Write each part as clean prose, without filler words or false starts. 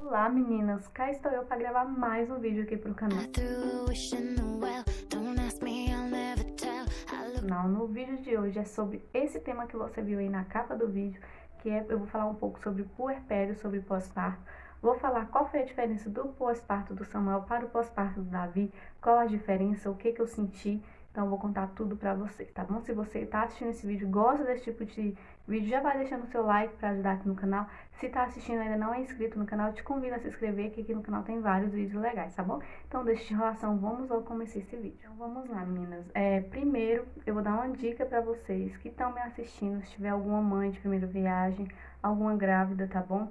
Olá meninas, cá estou eu para gravar mais um vídeo aqui pro canal. No vídeo de hoje é sobre esse tema que você viu aí na capa do vídeo, eu vou falar um pouco sobre puerpério, sobre pós-parto. Vou falar qual foi a diferença do pós-parto do Samuel para o pós-parto do Davi, qual a diferença, o que eu senti. Então eu vou contar tudo pra você, tá bom? Se você tá assistindo esse vídeo, gosta desse tipo de vídeo, já vai deixando o seu like pra ajudar aqui no canal. Se tá assistindo e ainda não é inscrito no canal, eu te convido a se inscrever, que aqui no canal tem vários vídeos legais, tá bom? Então deixa de enrolação, vamos logo começar esse vídeo. Então vamos lá, meninas. Primeiro eu vou dar uma dica pra vocês que estão me assistindo, se tiver alguma mãe de primeira viagem, alguma grávida, tá bom?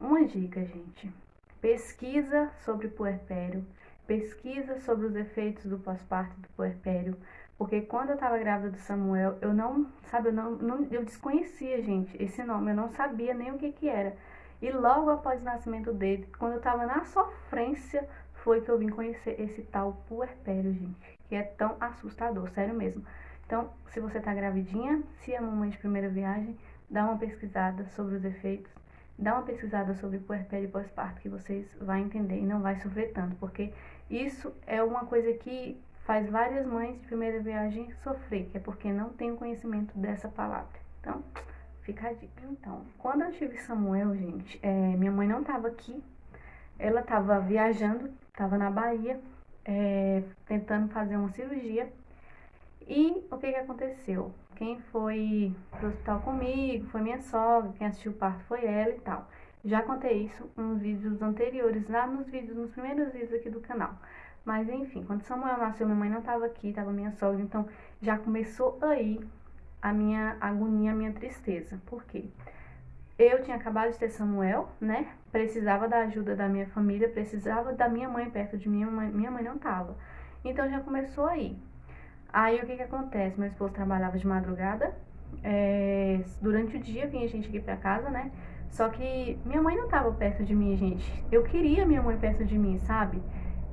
Uma dica, gente. Pesquisa sobre puerpério. Pesquisa sobre os efeitos do pós-parto do puerpério, porque quando eu tava grávida do Samuel, eu desconhecia, gente, esse nome, eu não sabia nem o que era. E logo após o nascimento dele, quando eu tava na sofrência, foi que eu vim conhecer esse tal puerpério, gente, que é tão assustador, sério mesmo. Então, se você tá gravidinha, se é mamãe de primeira viagem, dá uma pesquisada sobre os efeitos. Dá uma pesquisada sobre puerpério e pós-parto que vocês vão entender e não vai sofrer tanto, porque isso é uma coisa que faz várias mães de primeira viagem sofrer, que é porque não tem o conhecimento dessa palavra. Então, fica a dica. Então, quando eu tive Samuel, gente, minha mãe não estava aqui, ela estava viajando, estava na Bahia, tentando fazer uma cirurgia. E o que aconteceu? Quem foi pro hospital comigo foi minha sogra, quem assistiu o parto foi ela e tal. Já contei isso nos vídeos anteriores, nos primeiros vídeos aqui do canal. Mas enfim, quando Samuel nasceu, minha mãe não estava aqui, estava minha sogra, então já começou aí a minha agonia, a minha tristeza. Por quê? Eu tinha acabado de ter Samuel, né? Precisava da ajuda da minha família, precisava da minha mãe perto de mim, minha mãe não estava. Então já começou aí. Aí o que acontece? Meu esposo trabalhava de madrugada, durante o dia vinha gente aqui pra casa, né? Só que minha mãe não tava perto de mim, gente. Eu queria minha mãe perto de mim, sabe?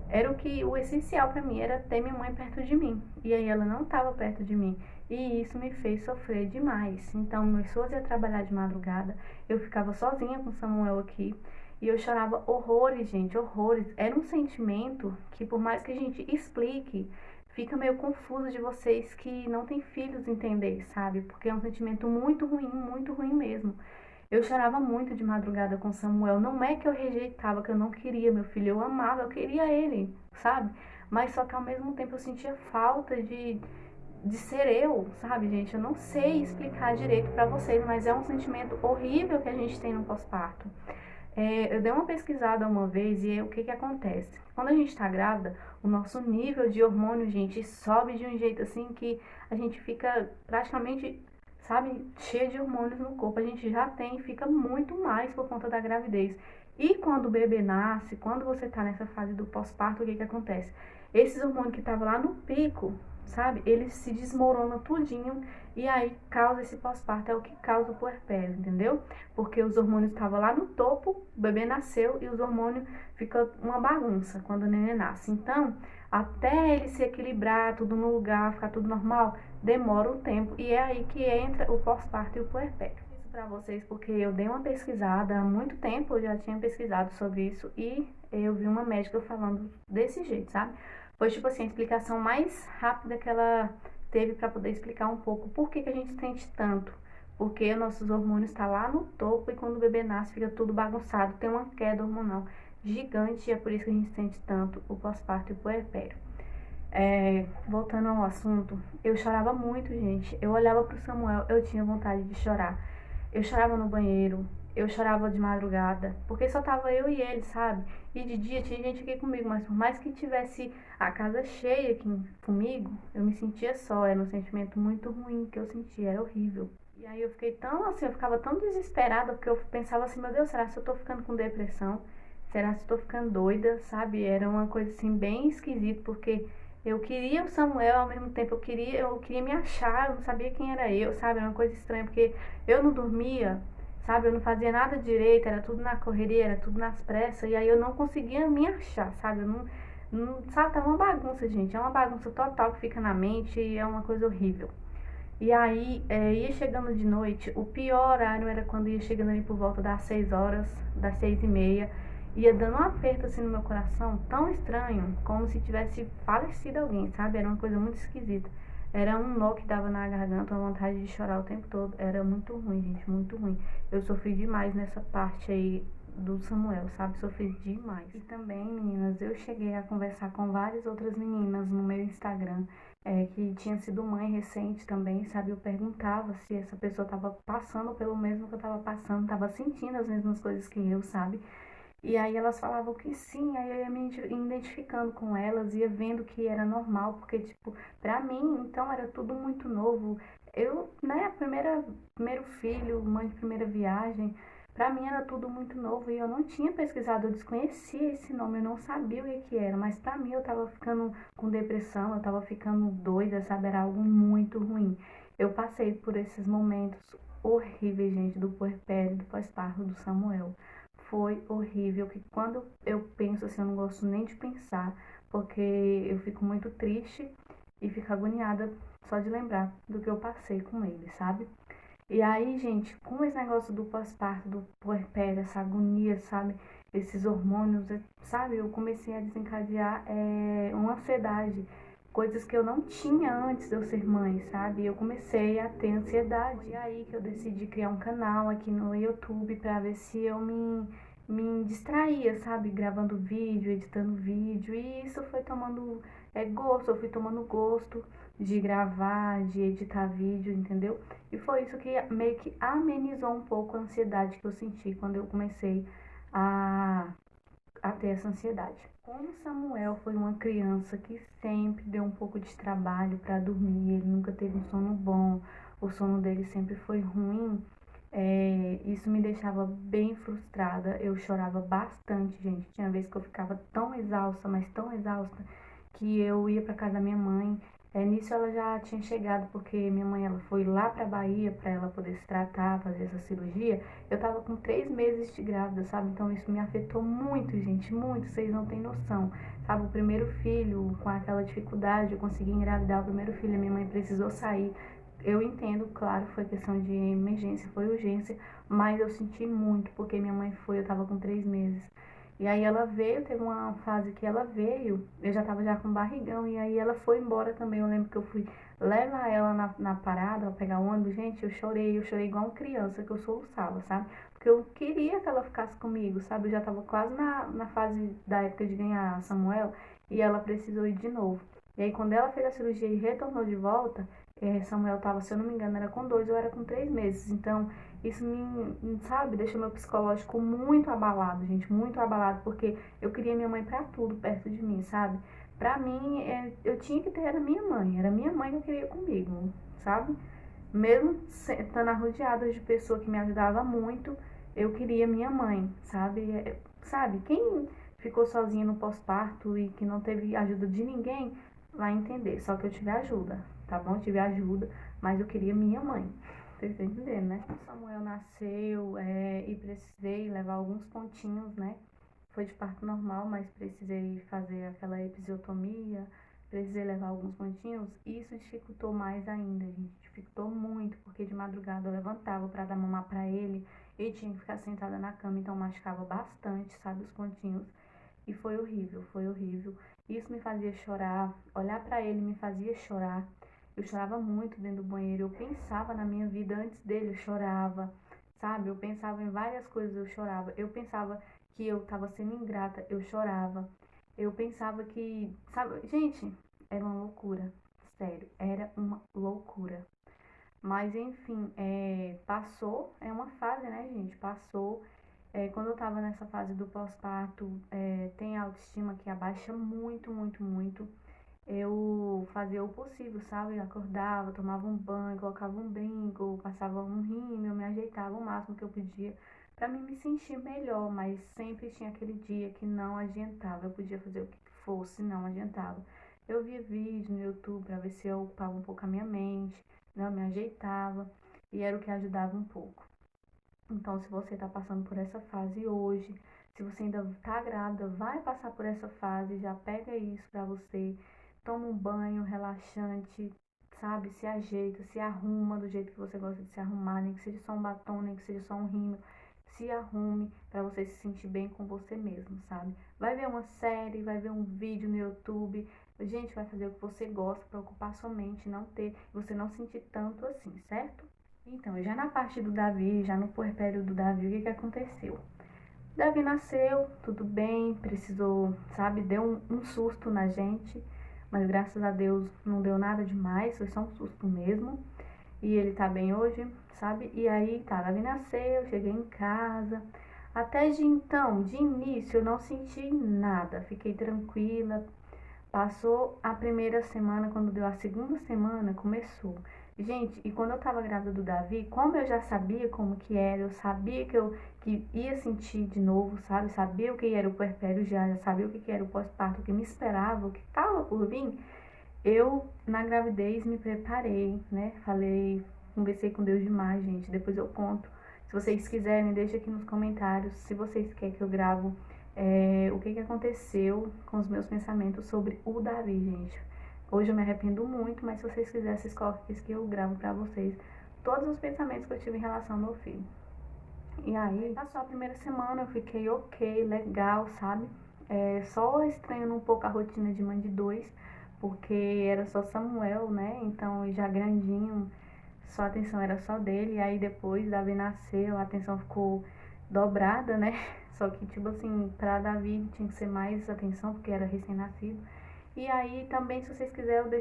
Era o essencial pra mim, era ter minha mãe perto de mim. E aí ela não tava perto de mim. E isso me fez sofrer demais. Então, meu esposo ia trabalhar de madrugada, eu ficava sozinha com o Samuel aqui. E eu chorava horrores, gente, horrores. Era um sentimento que, por mais que a gente explique, fica meio confuso de vocês que não têm filhos entender, sabe? Porque é um sentimento muito ruim mesmo. Eu chorava muito de madrugada com Samuel. Não é que eu rejeitava, que eu não queria meu filho. Eu amava, eu queria ele, sabe? Mas só que ao mesmo tempo eu sentia falta de ser eu, sabe, gente? Eu não sei explicar direito pra vocês, mas é um sentimento horrível que a gente tem no pós-parto. Eu dei uma pesquisada uma vez e o que acontece? Quando a gente tá grávida, o nosso nível de hormônio, gente, sobe de um jeito assim que a gente fica praticamente, sabe, cheia de hormônios no corpo. A gente já tem e fica muito mais por conta da gravidez. E quando o bebê nasce, quando você tá nessa fase do pós-parto, o que acontece? Esses hormônios que estavam lá no pico, sabe, eles se desmoronam tudinho e aí causa esse pós-parto, é o que causa o puerpério, entendeu? Porque os hormônios estavam lá no topo, o bebê nasceu e os hormônios ficam uma bagunça quando o neném nasce. Então, até ele se equilibrar, tudo no lugar, ficar tudo normal, demora um tempo e é aí que entra o pós-parto e o puerpério. Isso pra vocês porque eu dei uma pesquisada há muito tempo, eu já tinha pesquisado sobre isso e eu vi uma médica falando desse jeito, sabe? Foi tipo assim, a explicação mais rápida que ela teve para poder explicar um pouco por que a gente sente tanto. Porque nossos hormônios estão lá no topo e quando o bebê nasce fica tudo bagunçado, tem uma queda hormonal gigante e é por isso que a gente sente tanto o pós-parto e o puerpério. Voltando ao assunto, eu chorava muito, gente. Eu olhava pro Samuel, eu tinha vontade de chorar. Eu chorava no banheiro, eu chorava de madrugada, porque só tava eu e ele, sabe? E de dia tinha gente aqui comigo, mas por mais que tivesse a casa cheia aqui comigo, eu me sentia só, era um sentimento muito ruim que eu sentia, era horrível. E aí eu fiquei tão assim, eu ficava tão desesperada, porque eu pensava assim, meu Deus, será que eu tô ficando com depressão? Será que eu tô ficando doida, sabe? Era uma coisa assim, bem esquisita, porque eu queria o Samuel, ao mesmo tempo eu queria me achar, eu não sabia quem era eu, sabe? Era uma coisa estranha, porque eu não dormia, sabe? Eu não fazia nada direito, era tudo na correria, era tudo nas pressas, e aí eu não conseguia me achar, sabe? Eu não sabe, tá uma bagunça, gente, é uma bagunça total que fica na mente e é uma coisa horrível. E aí, ia chegando de noite, o pior horário era quando ia chegando ali por volta das 6 horas, das 6h30, ia dando um aperto assim no meu coração, tão estranho, como se tivesse falecido alguém, sabe? Era uma coisa muito esquisita. Era um nó que dava na garganta, uma vontade de chorar o tempo todo. Era muito ruim, gente, muito ruim. Eu sofri demais nessa parte aí do Samuel, sabe? Sofri demais. E também, meninas, eu cheguei a conversar com várias outras meninas no meu Instagram, que tinha sido mãe recente também, sabe? Eu perguntava se essa pessoa estava passando pelo mesmo que eu estava passando, estava sentindo as mesmas coisas que eu, sabe? E aí elas falavam que sim, aí eu ia me identificando com elas, ia vendo que era normal, porque, tipo, pra mim, então era tudo muito novo. Eu, né, primeiro filho, mãe de primeira viagem, pra mim era tudo muito novo e eu não tinha pesquisado, eu desconhecia esse nome, eu não sabia o que era, mas pra mim eu tava ficando com depressão, eu tava ficando doida, sabe, era algo muito ruim. Eu passei por esses momentos horríveis, gente, do puerpério, do pós-parto do Samuel. Foi horrível, que quando eu penso assim, eu não gosto nem de pensar, porque eu fico muito triste e fico agoniada só de lembrar do que eu passei com ele, sabe? E aí, gente, com esse negócio do pós-parto, do puerpério, essa agonia, sabe? Esses hormônios, sabe? Eu comecei a desencadear uma ansiedade, coisas que eu não tinha antes de eu ser mãe, sabe? Eu comecei a ter ansiedade. E aí que eu decidi criar um canal aqui no YouTube pra ver se eu me distraía, sabe? Gravando vídeo, editando vídeo. E isso foi tomando gosto, eu fui tomando gosto de gravar, de editar vídeo, entendeu? E foi isso que meio que amenizou um pouco a ansiedade que eu senti quando eu comecei a, a ter essa ansiedade. Como Samuel foi uma criança que sempre deu um pouco de trabalho para dormir, ele nunca teve um sono bom, o sono dele sempre foi ruim, isso me deixava bem frustrada. Eu chorava bastante, gente. Tinha vezes que eu ficava tão exausta, mas tão exausta, que eu ia para casa da minha mãe. Nisso ela já tinha chegado, porque minha mãe ela foi lá para Bahia para ela poder se tratar, fazer essa cirurgia. Eu tava com 3 meses de grávida, sabe? Então isso me afetou muito, gente, muito. Vocês não têm noção, sabe? O primeiro filho, com aquela dificuldade, eu consegui engravidar o primeiro filho, a minha mãe precisou sair. Eu entendo, claro, foi questão de emergência, foi urgência, mas eu senti muito, porque minha mãe foi, eu tava com 3 meses. E aí ela veio, teve uma fase que ela veio, eu já tava já com barrigão, e aí ela foi embora também. Eu lembro que eu fui levar ela na parada, pra pegar o ônibus, gente, eu chorei igual uma criança, que eu soluçava, sabe? Porque eu queria que ela ficasse comigo, sabe? Eu já tava quase na fase da época de ganhar Samuel, e ela precisou ir de novo. E aí quando ela fez a cirurgia e retornou de volta, Samuel tava, se eu não me engano, era com 2 ou era com 3 meses. Então, isso sabe, deixou meu psicológico muito abalado, gente, muito abalado, porque eu queria minha mãe pra tudo perto de mim, sabe? Pra mim, eu tinha que ter era minha mãe que eu queria comigo, sabe? Mesmo estando arrodeada de pessoa que me ajudava muito, eu queria minha mãe, sabe? Sabe, quem ficou sozinha no pós-parto e que não teve ajuda de ninguém, vai entender. Só que eu tive ajuda, tá bom? Eu tive ajuda, mas eu queria minha mãe. Vocês estão entendendo, né? O Samuel nasceu e precisei levar alguns pontinhos, né? Foi de parto normal, mas precisei fazer aquela episiotomia, precisei levar alguns pontinhos. Isso dificultou mais ainda, gente. Dificultou muito, porque de madrugada eu levantava para dar mamar para ele e tinha que ficar sentada na cama, então machucava bastante, sabe, os pontinhos. E foi horrível, foi horrível. Isso me fazia chorar, olhar para ele me fazia chorar. Eu chorava muito dentro do banheiro, eu pensava na minha vida antes dele, eu chorava, sabe? Eu pensava em várias coisas, eu chorava. Eu pensava que eu estava sendo ingrata, eu chorava. Eu pensava que, sabe, gente, era uma loucura, sério, era uma loucura. Mas enfim, passou, é uma fase, né, gente? Passou. Quando eu tava nessa fase do pós-parto, tem a autoestima que abaixa muito, muito, muito. Eu fazia o possível, sabe? Eu acordava, tomava um banho, colocava um brinco, passava um rímel, eu me ajeitava o máximo que eu podia pra mim me sentir melhor, mas sempre tinha aquele dia que não adiantava. Eu podia fazer o que fosse, não adiantava. Eu via vídeo no YouTube pra ver se eu ocupava um pouco a minha mente, né? Eu me ajeitava e era o que ajudava um pouco. Então, se você está passando por essa fase hoje, se você ainda está grávida, vai passar por essa fase, já pega isso para você, toma um banho relaxante, sabe? Se ajeita, se arruma do jeito que você gosta de se arrumar, nem que seja só um batom, nem que seja só um rímel. se arrume para você se sentir bem com você mesmo, sabe? Vai ver uma série, vai ver um vídeo no YouTube. Gente, vai fazer o que você gosta para ocupar sua mente, você não sentir tanto assim, certo? Então, já na parte do Davi, já no puerpério do Davi, o que aconteceu? Davi nasceu, tudo bem, precisou, sabe, deu um susto na gente, mas graças a Deus não deu nada demais, foi só um susto mesmo. E ele tá bem hoje, sabe? E aí, tá, Davi nasceu, cheguei em casa. Até de então, de início, eu não senti nada, fiquei tranquila. Passou a primeira semana, quando deu a segunda semana, começou. Gente, e quando eu tava grávida do Davi, como eu já sabia como que era, eu sabia que ia sentir de novo, sabe? Sabia o que era o puerpério já sabia o que era o pós-parto, o que me esperava, o que tava por vir. Eu, na gravidez, me preparei, né? Falei, conversei com Deus demais, gente. Depois eu conto. Se vocês quiserem, deixa aqui nos comentários se vocês querem que eu gravo o que aconteceu com os meus pensamentos sobre o Davi, gente. Hoje eu me arrependo muito, mas se vocês quiserem, vocês colocam aqui que eu gravo pra vocês todos os pensamentos que eu tive em relação ao meu filho. E aí, passou a primeira semana, eu fiquei ok, legal, sabe? Só estranhando um pouco a rotina de mãe de dois, porque era só Samuel, né? Então, já grandinho, só a atenção era só dele. E aí, depois, Davi nasceu, a atenção ficou dobrada, né? Só que, tipo assim, pra Davi tinha que ser mais atenção, porque era recém-nascido. E aí, também, se vocês quiserem,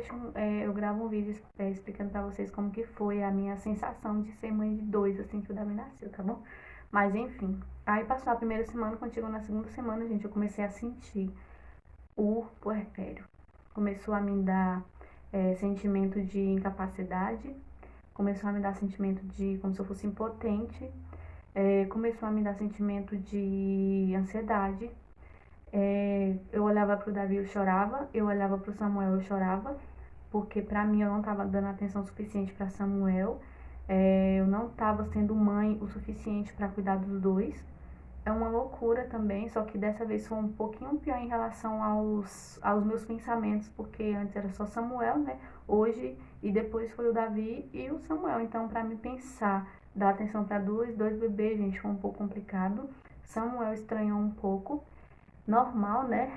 eu gravo um vídeo explicando pra vocês como que foi a minha sensação de ser mãe de dois, assim que o Davi nasceu, tá bom? Mas, enfim. Aí, passou a primeira semana, quando chegou na segunda semana, gente, eu comecei a sentir o puerpério. Começou a me dar sentimento de incapacidade, começou a me dar sentimento de como se eu fosse impotente, começou a me dar sentimento de ansiedade. Eu olhava pro Davi, eu chorava, eu olhava pro Samuel, eu chorava, porque pra mim eu não tava dando atenção suficiente pra Samuel, eu não tava sendo mãe o suficiente pra cuidar dos dois. É uma loucura também, só que dessa vez foi um pouquinho pior em relação aos meus pensamentos, porque antes era só Samuel, né? Hoje e depois foi o Davi e o Samuel. Então, para mim pensar, dar atenção para dois bebês, gente, foi um pouco complicado. Samuel estranhou um pouco, normal, né?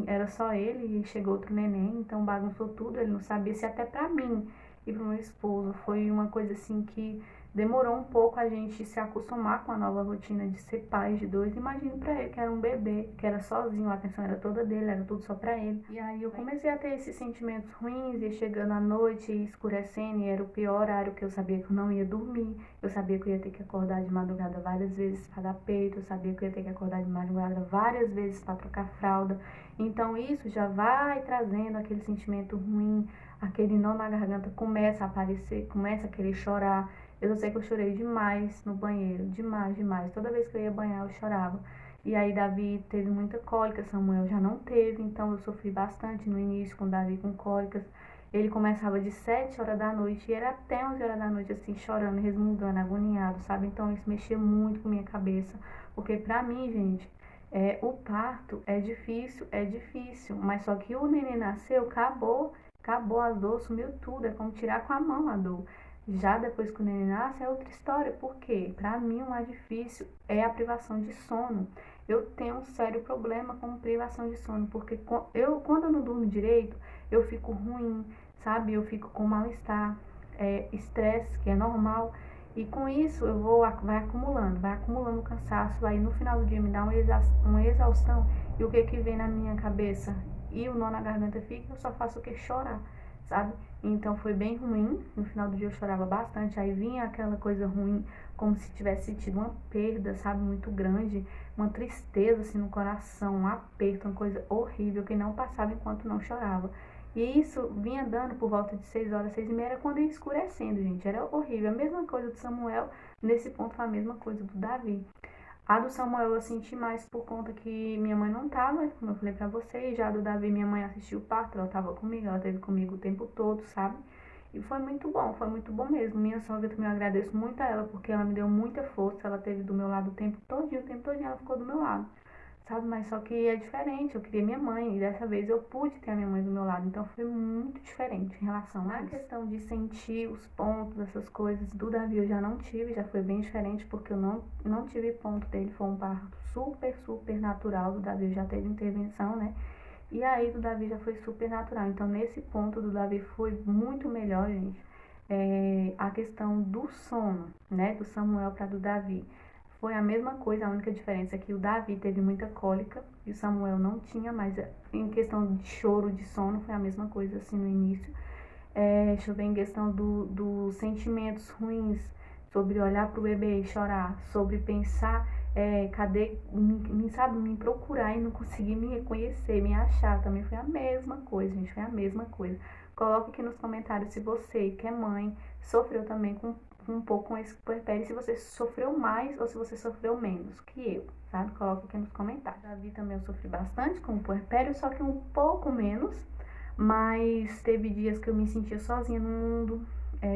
Era só ele e chegou outro neném, então bagunçou tudo. Ele não sabia se até pra mim e pro meu esposo foi uma coisa assim que demorou um pouco a gente se acostumar com a nova rotina de ser pais de dois. Imagine pra ele que era um bebê, que era sozinho, a atenção era toda dele, era tudo só pra ele. E aí eu comecei a ter esses sentimentos ruins, e chegando à noite, e escurecendo, e era o pior horário, que eu sabia que eu não ia dormir, eu sabia que eu ia ter que acordar de madrugada várias vezes para dar peito, eu sabia que eu ia ter que acordar de madrugada várias vezes para trocar fralda. Então isso já vai trazendo aquele sentimento ruim, aquele nó na garganta começa a aparecer, começa a querer chorar. Eu sei que eu chorei demais no banheiro, demais, demais. Toda vez que eu ia banhar, eu chorava. E aí Davi teve muita cólica, Samuel já não teve, então eu sofri bastante no início com Davi com cólicas. Ele começava de 7 horas da noite e era até 11 horas da noite, assim, chorando, resmungando, agoniado, sabe? Então isso mexia muito com minha cabeça, porque pra mim, gente, o parto é difícil, mas só que o neném nasceu, acabou a dor, sumiu tudo, é como tirar com a mão a dor. Já depois que o neném nasce é outra história, porque pra mim o mais difícil é a privação de sono. Eu tenho um sério problema com privação de sono, porque quando eu não durmo direito, eu fico ruim, sabe? Eu fico com mal-estar, estresse, que é normal. E com isso vai acumulando cansaço. Aí no final do dia me dá uma exaustão. E o que vem na minha cabeça? E o nó na garganta fica, eu só faço o que? Chorar, sabe? Então foi bem ruim. No final do dia eu chorava bastante. Aí vinha aquela coisa ruim, como se tivesse tido uma perda, sabe? Muito grande. Uma tristeza assim no coração, um aperto, uma coisa horrível que não passava enquanto não chorava. E isso vinha dando por volta de 6 horas, 6h30, era quando ia escurecendo, gente. Era horrível. A mesma coisa do Samuel, nesse ponto foi a mesma coisa do Davi. A do Samuel eu senti mais por conta que minha mãe não tava, como eu falei pra vocês. Já a do Davi, minha mãe assistiu o parto, ela tava comigo, ela esteve comigo o tempo todo, sabe? E foi muito bom mesmo. Minha sogra também, eu agradeço muito a ela, porque ela me deu muita força, ela esteve do meu lado o tempo todinho ela ficou do meu lado, sabe? Mas só que é diferente, eu queria minha mãe, e dessa vez eu pude ter a minha mãe do meu lado, então foi muito diferente em relação a questão de sentir os pontos, essas coisas, do Davi eu já não tive, já foi bem diferente, porque eu não tive ponto dele, foi um parto super natural, do Davi já teve intervenção, né? E aí do Davi já foi super natural, então nesse ponto do Davi foi muito melhor, gente. A questão do sono, né, do Samuel para do Davi. Foi a mesma coisa, a única diferença é que o Davi teve muita cólica e o Samuel não tinha, mas em questão de choro, de sono, foi a mesma coisa assim no início. Deixa eu ver, em questão dos sentimentos ruins, sobre olhar pro bebê e chorar, sobre pensar, cadê, sabe, me procurar e não conseguir me reconhecer, me achar, também foi a mesma coisa, gente, foi a mesma coisa. Coloque aqui nos comentários se você, que é mãe, sofreu também com um pouco com esse puerpério, se você sofreu mais ou se você sofreu menos que eu, sabe? Coloque aqui nos comentários. Davi também eu sofri bastante com o puerpério, só que um pouco menos, mas teve dias que eu me sentia sozinha no mundo,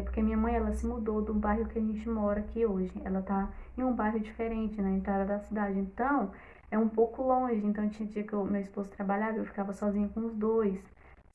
porque minha mãe, ela se mudou do bairro que a gente mora aqui hoje, ela tá em um bairro diferente, na entrada da cidade, então é um pouco longe, então tinha dia que meu esposo trabalhava, eu ficava sozinha com os dois,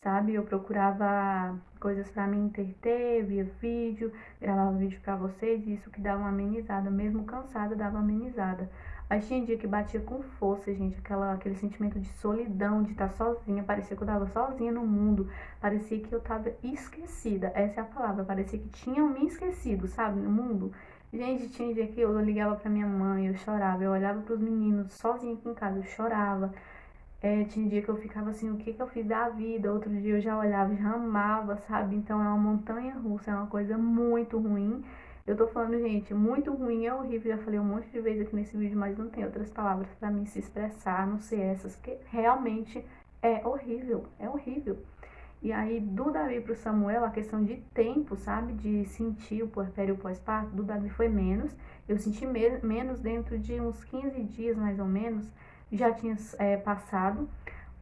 sabe? Eu procurava coisas para me entreter, via vídeo, gravava vídeo para vocês, e isso que dava uma amenizada, mesmo cansada, dava uma amenizada. Mas tinha dia que batia com força, gente, aquele sentimento de solidão, de estar sozinha, parecia que eu estava sozinha no mundo, parecia que eu estava esquecida, essa é a palavra, parecia que tinham me esquecido, sabe, no mundo. Gente, tinha dia que eu ligava para minha mãe, eu chorava, eu olhava para os meninos sozinha aqui em casa, eu chorava. Tinha dia que eu ficava assim, o que eu fiz da vida? Outro dia eu já olhava, já amava, sabe? Então é uma montanha russa, é uma coisa muito ruim. Eu tô falando, gente, muito ruim, é horrível. Já falei um monte de vezes aqui nesse vídeo, mas não tem outras palavras pra mim se expressar, a não ser essas, que realmente é horrível, é horrível. E aí, do Davi pro Samuel, a questão de tempo, sabe? De sentir o puerpério pós-parto, do Davi foi menos. Eu senti menos dentro de uns 15 dias, mais ou menos, já tinha passado.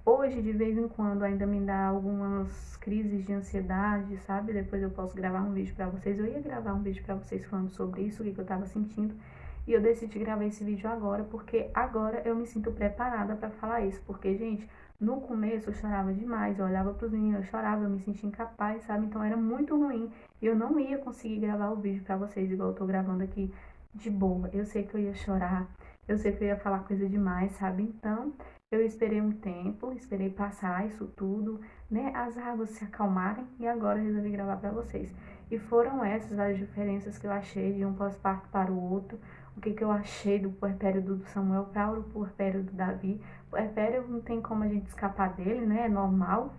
Hoje, de vez em quando, ainda me dá algumas crises de ansiedade, sabe? Depois eu posso gravar um vídeo pra vocês. Eu ia gravar um vídeo pra vocês falando sobre isso, o que eu tava sentindo. E eu decidi gravar esse vídeo agora, porque agora eu me sinto preparada pra falar isso. Porque, gente, no começo eu chorava demais, eu olhava pros meninos, eu chorava, eu me sentia incapaz, sabe? Então era muito ruim. E eu não ia conseguir gravar o vídeo pra vocês, igual eu tô gravando aqui de boa. Eu sei que eu ia chorar, eu sei que eu ia falar coisa demais, sabe? Então, eu esperei um tempo, esperei passar isso tudo, né? As águas se acalmarem e agora eu resolvi gravar pra vocês. E foram essas as diferenças que eu achei de um pós-parto para o outro. O que eu achei do puerpério do Samuel para o puerpério do Davi. O puerpério não tem como a gente escapar dele, né? É normal.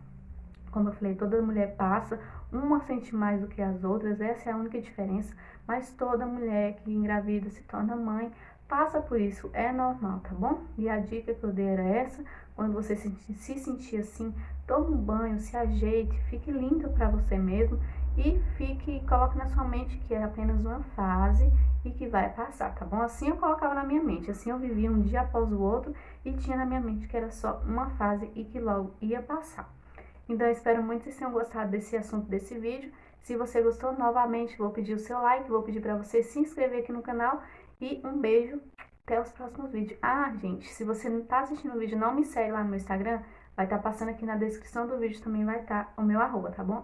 Como eu falei, toda mulher passa, uma sente mais do que as outras, essa é a única diferença. Mas toda mulher que engravida, se torna mãe, passa por isso, é normal, tá bom? E a dica que eu dei era essa: quando você se sentir assim, tome um banho, se ajeite, fique lindo para você mesmo e coloque na sua mente que é apenas uma fase e que vai passar, tá bom? Assim eu colocava na minha mente, assim eu vivia um dia após o outro e tinha na minha mente que era só uma fase e que logo ia passar. Então, eu espero muito que vocês tenham gostado desse assunto, desse vídeo. Se você gostou, novamente, vou pedir o seu like, vou pedir para você se inscrever aqui no canal. E um beijo, até os próximos vídeos. Ah, gente, se você não está assistindo o vídeo, não me segue lá no meu Instagram, vai estar passando aqui na descrição do vídeo, também vai estar o meu @, tá bom?